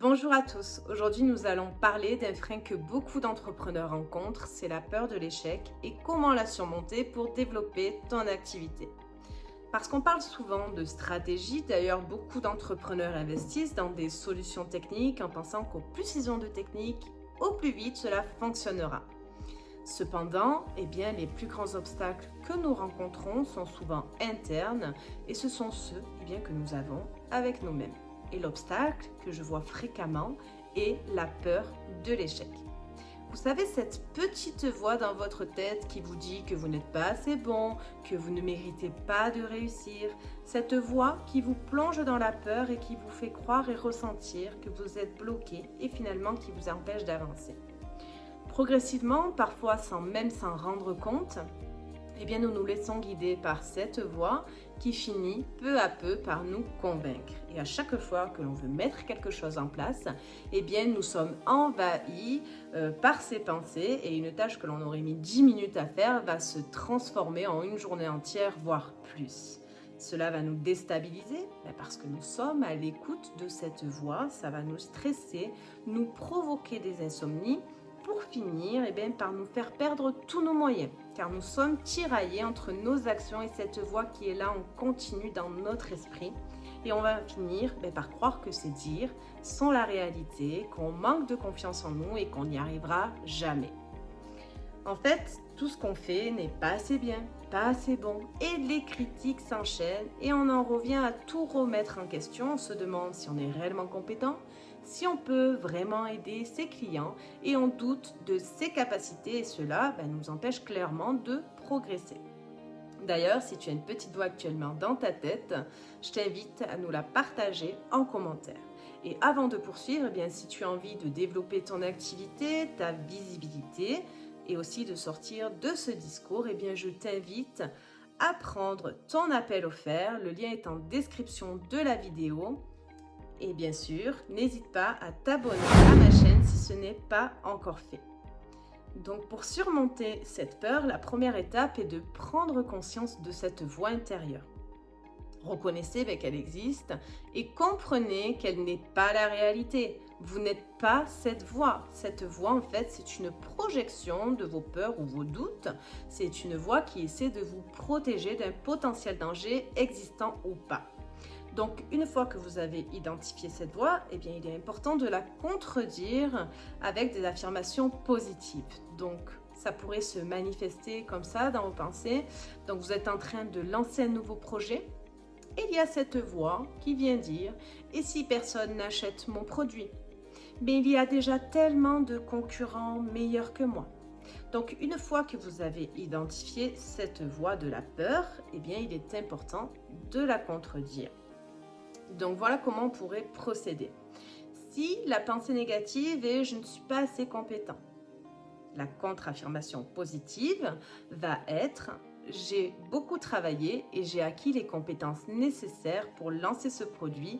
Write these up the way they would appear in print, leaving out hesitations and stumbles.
Bonjour à tous, aujourd'hui nous allons parler d'un frein que beaucoup d'entrepreneurs rencontrent, c'est la peur de l'échec et comment la surmonter pour développer ton activité. Parce qu'on parle souvent de stratégie, d'ailleurs beaucoup d'entrepreneurs investissent dans des solutions techniques en pensant qu'au plus ils ont de techniques, au plus vite cela fonctionnera. Cependant, les plus grands obstacles que nous rencontrons sont souvent internes et ce sont ceux que nous avons avec nous-mêmes. Et l'obstacle que je vois fréquemment est la peur de l'échec. Vous savez, cette petite voix dans votre tête qui vous dit que vous n'êtes pas assez bon, que vous ne méritez pas de réussir, cette voix qui vous plonge dans la peur et qui vous fait croire et ressentir que vous êtes bloqué et finalement qui vous empêche d'avancer. Progressivement, parfois sans même s'en rendre compte, nous nous laissons guider par cette voix qui finit peu à peu par nous convaincre. Et à chaque fois que l'on veut mettre quelque chose en place, nous sommes envahis par ces pensées et une tâche que l'on aurait mis 10 minutes à faire va se transformer en une journée entière, voire plus. Cela va nous déstabiliser parce que nous sommes à l'écoute de cette voix, ça va nous stresser, nous provoquer des insomnies, pour finir par nous faire perdre tous nos moyens, car nous sommes tiraillés entre nos actions et cette voix qui est là en continu dans notre esprit. Et on va finir par croire que ces dires sont la réalité, qu'on manque de confiance en nous et qu'on n'y arrivera jamais. En fait, tout ce qu'on fait n'est pas assez bien, pas assez bon, et les critiques s'enchaînent et on en revient à tout remettre en question. On se demande si on est réellement compétent, si on peut vraiment aider ses clients et on doute de ses capacités et cela nous empêche clairement de progresser. D'ailleurs, si tu as une petite voix actuellement dans ta tête, je t'invite à nous la partager en commentaire. Et avant de poursuivre, si tu as envie de développer ton activité, ta visibilité et aussi de sortir de ce discours, je t'invite à prendre ton appel offert. Le lien est en description de la vidéo. Et bien sûr, n'hésite pas à t'abonner à ma chaîne si ce n'est pas encore fait. Donc pour surmonter cette peur, la première étape est de prendre conscience de cette voix intérieure. Reconnaissez qu'elle existe et comprenez qu'elle n'est pas la réalité. Vous n'êtes pas cette voix. Cette voix, en fait, c'est une projection de vos peurs ou vos doutes. C'est une voix qui essaie de vous protéger d'un potentiel danger existant ou pas. Donc, une fois que vous avez identifié cette voix, il est important de la contredire avec des affirmations positives. Donc, ça pourrait se manifester comme ça dans vos pensées. Donc, vous êtes en train de lancer un nouveau projet. Et il y a cette voix qui vient dire « Et si personne n'achète mon produit ?» Mais il y a déjà tellement de concurrents meilleurs que moi. Donc, une fois que vous avez identifié cette voix de la peur, il est important de la contredire. Donc voilà comment on pourrait procéder. Si la pensée négative est « je ne suis pas assez compétent », la contre-affirmation positive va être « j'ai beaucoup travaillé et j'ai acquis les compétences nécessaires pour lancer ce produit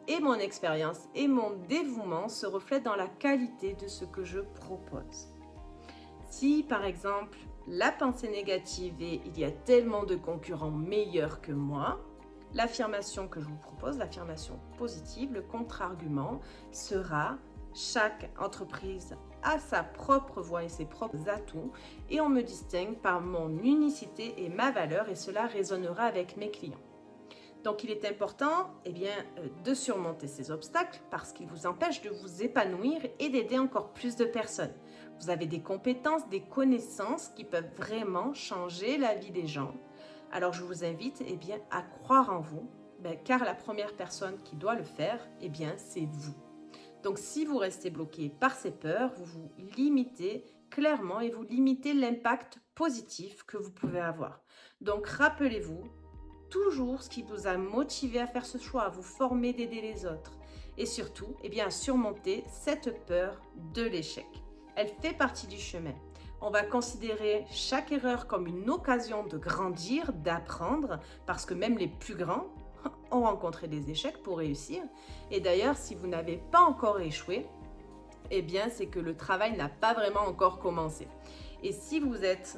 et mon expérience et mon dévouement se reflètent dans la qualité de ce que je propose ». Si par exemple la pensée négative est « il y a tellement de concurrents meilleurs que moi », l'affirmation que je vous propose, l'affirmation positive, le contre-argument sera « chaque entreprise a sa propre voix et ses propres atouts et on me distingue par mon unicité et ma valeur et cela résonnera avec mes clients ». Donc il est important de surmonter ces obstacles parce qu'ils vous empêchent de vous épanouir et d'aider encore plus de personnes. Vous avez des compétences, des connaissances qui peuvent vraiment changer la vie des gens. Alors je vous invite à croire en vous, car la première personne qui doit le faire, c'est vous. Donc si vous restez bloqué par ces peurs, vous vous limitez clairement et vous limitez l'impact positif que vous pouvez avoir. Donc rappelez-vous toujours ce qui vous a motivé à faire ce choix, à vous former, d'aider les autres et surtout à surmonter cette peur de l'échec. Elle fait partie du chemin. On va considérer chaque erreur comme une occasion de grandir, d'apprendre, parce que même les plus grands ont rencontré des échecs pour réussir. Et d'ailleurs, si vous n'avez pas encore échoué, c'est que le travail n'a pas vraiment encore commencé. Et si vous êtes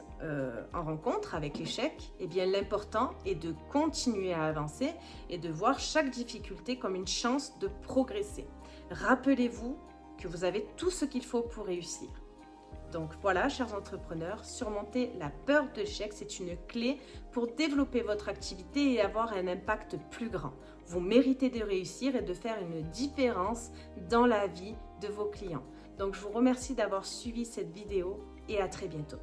en rencontre avec l'échec, l'important est de continuer à avancer et de voir chaque difficulté comme une chance de progresser. Rappelez-vous que vous avez tout ce qu'il faut pour réussir. Donc voilà, chers entrepreneurs, surmonter la peur de l'échec, c'est une clé pour développer votre activité et avoir un impact plus grand. Vous méritez de réussir et de faire une différence dans la vie de vos clients. Donc je vous remercie d'avoir suivi cette vidéo et à très bientôt.